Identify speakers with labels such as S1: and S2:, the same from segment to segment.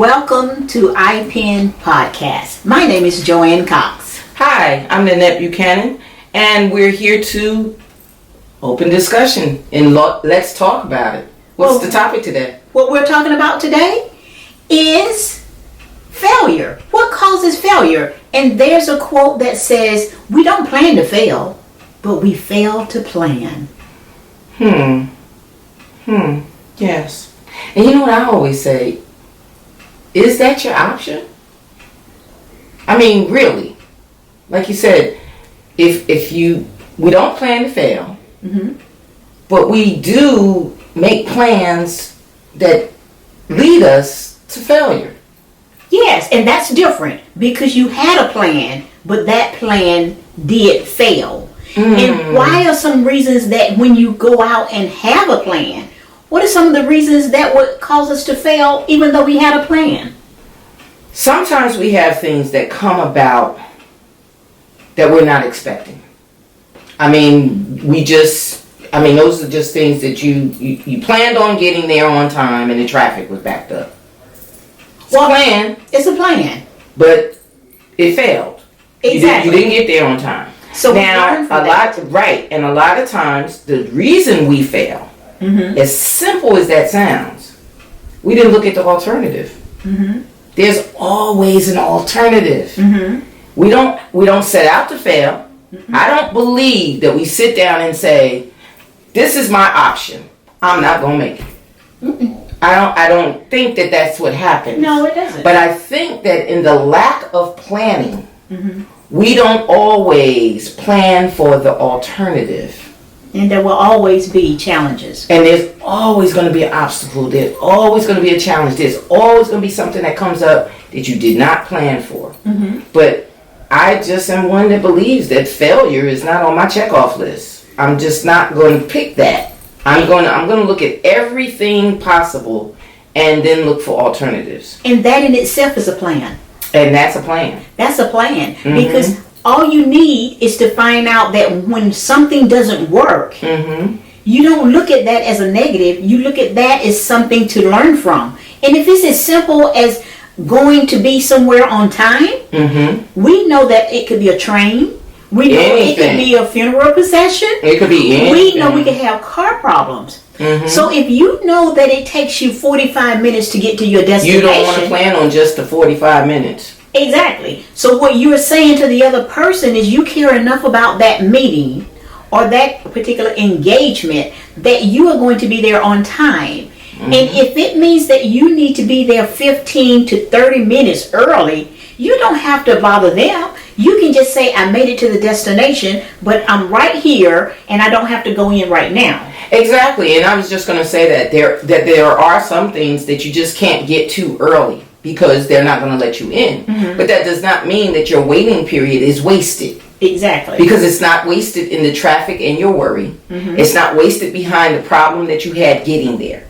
S1: Welcome to iPen Podcast. My name is Joanne Cox.
S2: Hi, I'm Nanette Buchanan, and we're here to open discussion and let's talk about it. What's the topic today?
S1: What we're talking about today is failure. What causes failure? And there's a quote that says, we don't plan to fail, but we fail to plan.
S2: Yes. And you know what I always say? Is that your option? I mean, really. Like you said, we don't plan to fail, but we do make plans that lead us to failure.
S1: Yes, and that's different because you had a plan, but that plan did fail. And why are some reasons that when you go out and have a plan, what are some of the reasons that would cause us to fail even though we had a plan?
S2: Sometimes we have things that come about that we're not expecting. Those are just things that you planned on getting there on time and the traffic was backed up.
S1: It's a plan.
S2: But it failed.
S1: Exactly.
S2: You didn't get there on time.
S1: So
S2: now, a lot of times, the reason we fail, as simple as that sounds, we didn't look at the alternative. There's always an alternative. We don't set out to fail. I don't believe that we sit down and say, this is my option. I'm not going to make it. I don't think that that's what happens.
S1: No, it doesn't.
S2: But I think that in the lack of planning, we don't always plan for the alternative.
S1: And there will always be challenges.
S2: And there's always going to be an obstacle. There's always going to be a challenge. There's always going to be something that comes up that you did not plan for. But I just am one that believes that failure is not on my checkoff list. I'm just not going to pick that. I'm going to look at everything possible and then look for alternatives.
S1: And that in itself is a plan.
S2: And that's a plan.
S1: That's a plan. Because all you need is to find out that when something doesn't work, you don't look at that as a negative. You look at that as something to learn from. And if it's as simple as going to be somewhere on time, we know that it could be a train. We know it could be a funeral procession.
S2: It could be anything.
S1: We know we could have car problems. So if you know that it takes you 45 minutes to get to your destination,
S2: you don't want to plan on just the 45 minutes.
S1: Exactly. So what you're saying to the other person is you care enough about that meeting or that particular engagement that you are going to be there on time. And if it means that you need to be there 15 to 30 minutes early, you don't have to bother them. You can just say, I made it to the destination, but I'm right here and I don't have to go in right now.
S2: Exactly. And I was just going to say that there are some things that you just can't get to early because they're not going to let you in. But that does not mean that your waiting period is wasted.
S1: Exactly.
S2: Because it's not wasted in the traffic and your worry. It's not wasted behind the problem that you had getting there.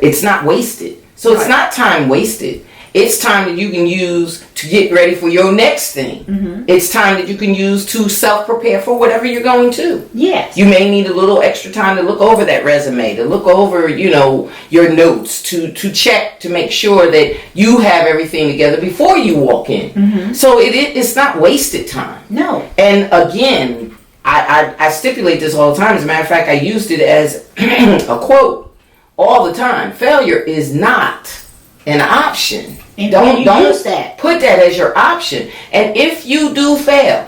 S2: It's not wasted. So it's not time wasted. It's time that you can use to get ready for your next thing. It's time that you can use to self-prepare for whatever you're going to.
S1: Yes.
S2: You may need a little extra time to look over that resume, to look over, your notes, to check, to make sure that you have everything together before you walk in. So it's not wasted time.
S1: No.
S2: And again, I stipulate this all the time. As a matter of fact, I used it as a quote all the time. Failure is not an option.
S1: And
S2: don't
S1: use that.
S2: Put that as your option. And if you do fail,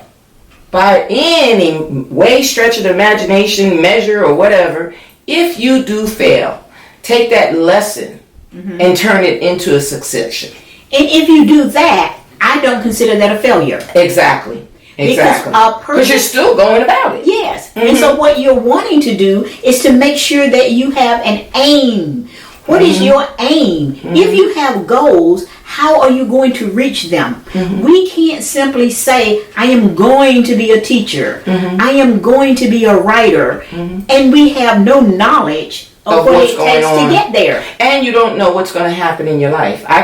S2: by any way, stretch of the imagination, measure, or whatever, if you do fail, take that lesson and turn it into a succession.
S1: And if you do that, I don't consider that a failure.
S2: Exactly. Because you're still going about it.
S1: Yes. And so what you're wanting to do is to make sure that you have an aim. What is your aim? If you have goals, how are you going to reach them? We can't simply say, I am going to be a teacher. I am going to be a writer. And we have no knowledge of what it takes to get there.
S2: And you don't know what's going to happen in your life. I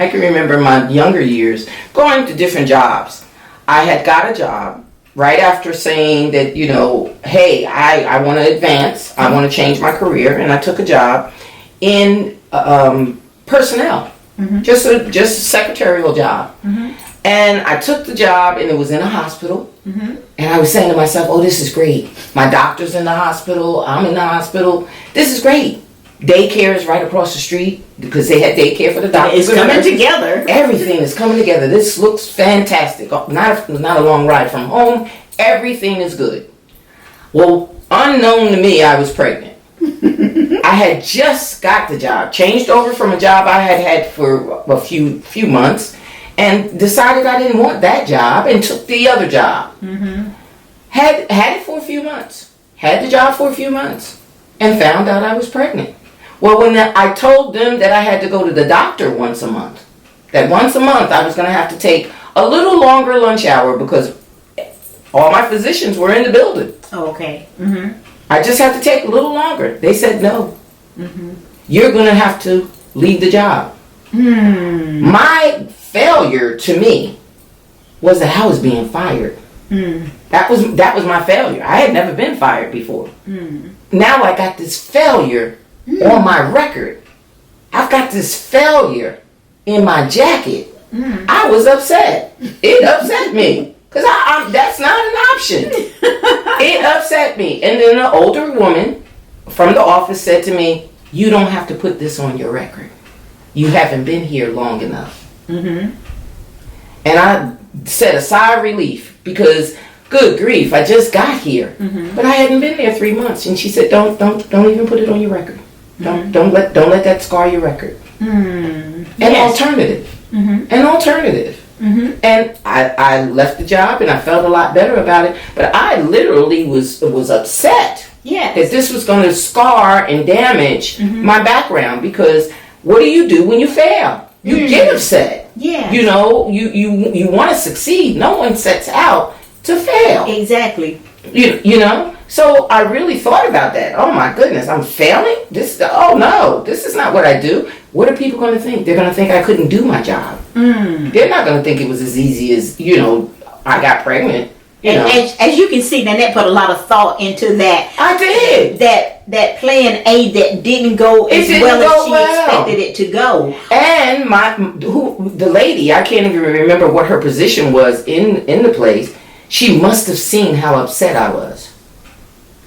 S2: can remember my younger years going to different jobs. I had got a job right after saying that, hey, I want to advance. I want to change my career. And I took a job in personnel. just a secretarial job. And I took the job, and it was in a hospital. And I was saying to myself, oh, this is great. My doctor's in the hospital. I'm in the hospital. This is great. Daycare is right across the street because they had daycare for the doctors.
S1: It's coming together.
S2: Everything is coming together. This looks fantastic. Not a long ride from home. Everything is good. Well, unknown to me, I was pregnant. I had just got the job, changed over from a job I had for a few months, and decided I didn't want that job and took the other job. Had it for a few months. Had the job for a few months and found out I was pregnant. Well, when I told them that I had to go to the doctor once a month, that once a month I was going to have to take a little longer lunch hour because all my physicians were in the building.
S1: Oh, okay.
S2: I just have to take a little longer. They said no. You're going to have to leave the job. My failure to me was that I was being fired. That was my failure. I had never been fired before. Now I got this failure on my record. I've got this failure in my jacket. I was upset. It upset me. Because that's not an option. It upset me. And then an older woman from the office said to me, you don't have to put this on your record. You haven't been here long enough. And I said a sigh of relief because, good grief, I just got here. But I hadn't been there 3 months. And she said, don't even put it on your record. Don't let that scar your record. An alternative. An alternative. And I left the job and I felt a lot better about it. But I literally was upset that this was going to scar and damage my background, because what do you do when you fail? You get upset. You know, you want to succeed. No one sets out to fail.
S1: Exactly.
S2: You know? So I really thought about that. Oh my goodness, I'm failing? Oh no, this is not what I do. What are people going to think? They're going to think I couldn't do my job. They're not going to think it was as easy as, I got pregnant.
S1: As you can see, Nanette put a lot of thought into that.
S2: I did.
S1: That plan A that didn't go as well as she expected it to go.
S2: And the lady, I can't even remember what her position was in the place. She must have seen how upset I was.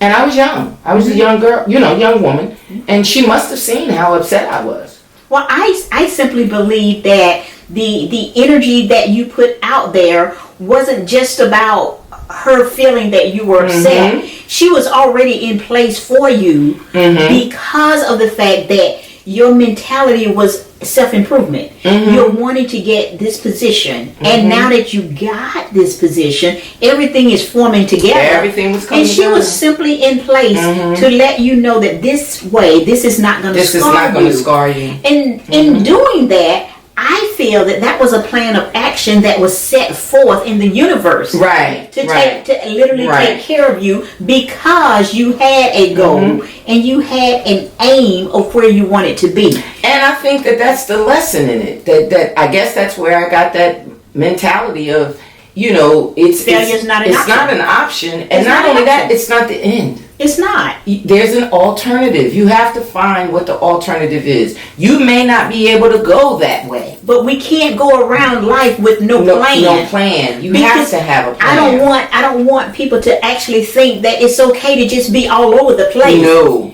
S2: And I was young. I was a young girl, young woman. And she must have seen how upset I was.
S1: Well, I simply believe that the energy that you put out there wasn't just about her feeling that you were upset. She was already in place for you because of the fact that your mentality was self-improvement. You're wanting to get this position, and now that you got this position, everything is forming together.
S2: Everything was coming
S1: together. And she
S2: together.
S1: was simply in place to let you know that this is not going to scar you. And in doing that, I feel that was a plan of action that was set forth in the universe. To literally take care of you, because you had a goal and you had an aim of where you wanted to be.
S2: And I think that's the lesson in it. That I guess that's where I got that mentality of,
S1: failure's not an option.
S2: It's not an option. And not only that, it's not the end.
S1: It's not.
S2: There's an alternative. You have to find what the alternative is. You may not be able to go that way.
S1: But we can't go around life with no plan.
S2: No plan. You have to have a plan.
S1: I don't want people to actually think that it's okay to just be all over the place.
S2: No.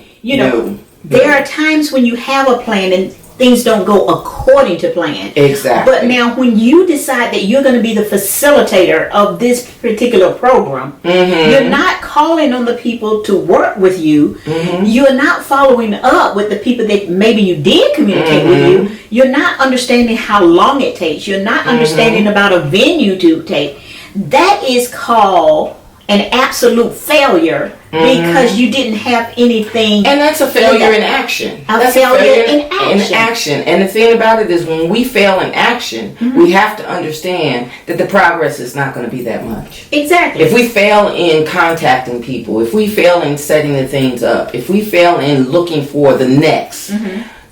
S1: There are times when you have a plan and things don't go according to plan.
S2: Exactly.
S1: But now when you decide that you're going to be the facilitator of this particular program, you're not calling on the people to work with you. You're not following up with the people that maybe you did communicate with you. You're not understanding how long it takes. You're not understanding about a venue to take. That is called an absolute failure, because you didn't have anything.
S2: And that's a failure in action.
S1: That's a failure in
S2: action. And the thing about it is, when we fail in action, we have to understand that the progress is not going to be that much.
S1: Exactly.
S2: If we fail in contacting people, if we fail in setting the things up, if we fail in looking for the next,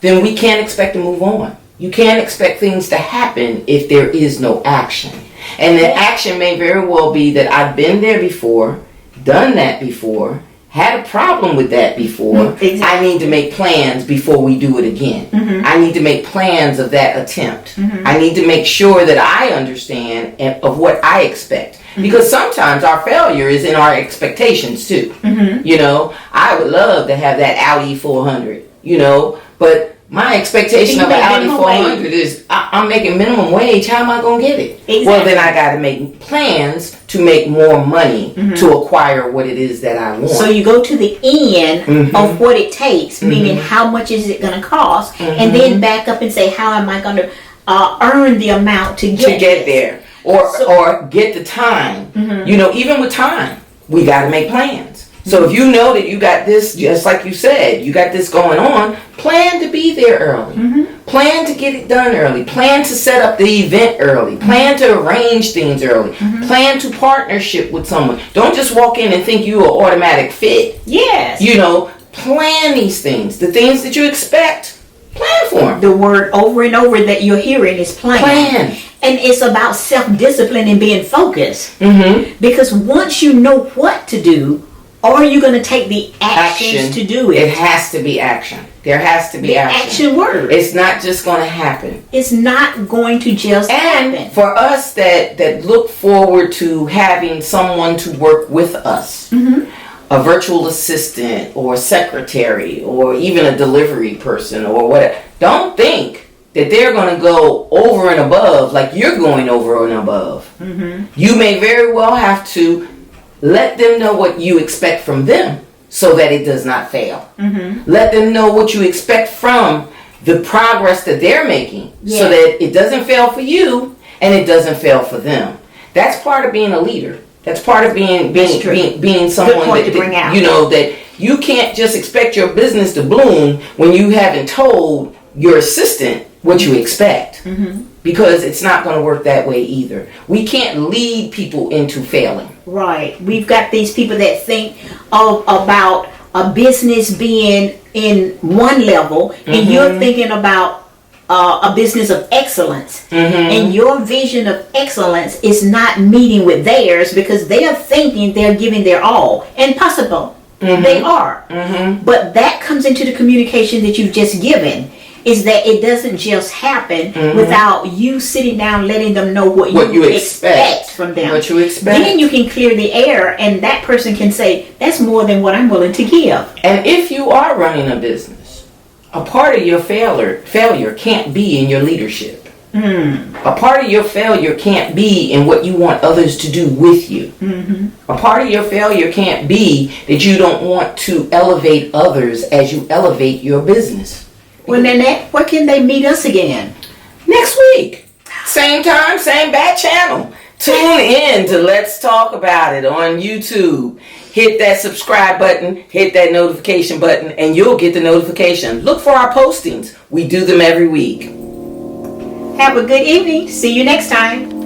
S2: then we can't expect to move on. You can't expect things to happen if there is no action. And the action may very well be that I've been there before, done that before, had a problem with that before.
S1: Exactly.
S2: I need to make plans before we do it again. I need to make plans of that attempt. I need to make sure that I understand of what I expect. Because sometimes our failure is in our expectations too. You know, I would love to have that Audi 400, you know, but my expectation of an Audi 400 is I'm making minimum wage. How am I going to get it?
S1: Exactly.
S2: Well, then I got to make plans to make more money to acquire what it is that I want.
S1: So you go to the end of what it takes, meaning how much is it going to cost, and then back up and say, how am I going to earn the amount to get
S2: there? Or get the time. You know, even with time, we got to make plans. So if you know that you got this, just like you said, you got this going on, plan to be there early. Plan to get it done early. Plan to set up the event early. Plan to arrange things early. Plan to partnership with someone. Don't just walk in and think you are automatic fit.
S1: Yes.
S2: You know, plan these things. The things that you expect, plan for them.
S1: The word over and over that you're hearing is plan.
S2: Plan.
S1: And it's about self-discipline and being focused. Because once you know what to do, are you going to take the actions to do it?
S2: It has to be action. There has to be
S1: action word.
S2: It's not just going to happen.
S1: It's not going to just happen.
S2: And for us that look forward to having someone to work with us, a virtual assistant or secretary or even a delivery person or whatever, don't think that they're going to go over and above like you're going over and above. You may very well have to let them know what you expect from them so that it does not fail. Let them know what you expect from the progress that they're making so that it doesn't fail for you and it doesn't fail for them. That's part of being a leader. That's part of being someone that you know, that you can't just expect your business to bloom when you haven't told your assistant what you expect. Because it's not going to work that way either. We can't lead people into failing.
S1: Right. We've got these people that think about a business being in one level, and you're thinking about a business of excellence. And your vision of excellence is not meeting with theirs because they are thinking they're giving their all. And possible. They are. But that comes into the communication that you've just given. Is that it doesn't just happen without you sitting down letting them know what you expect from them.
S2: What you expect.
S1: Then you can clear the air and that person can say, that's more than what I'm willing to give.
S2: And if you are running a business, a part of your failure can't be in your leadership. A part of your failure can't be in what you want others to do with you. A part of your failure can't be that you don't want to elevate others as you elevate your business.
S1: Well, Nanette, where can they meet us again?
S2: Next week. Same time, same bat channel. Tune in to Let's Talk About It on YouTube. Hit that subscribe button, hit that notification button, and you'll get the notification. Look for our postings. We do them every week.
S1: Have a good evening. See you next time.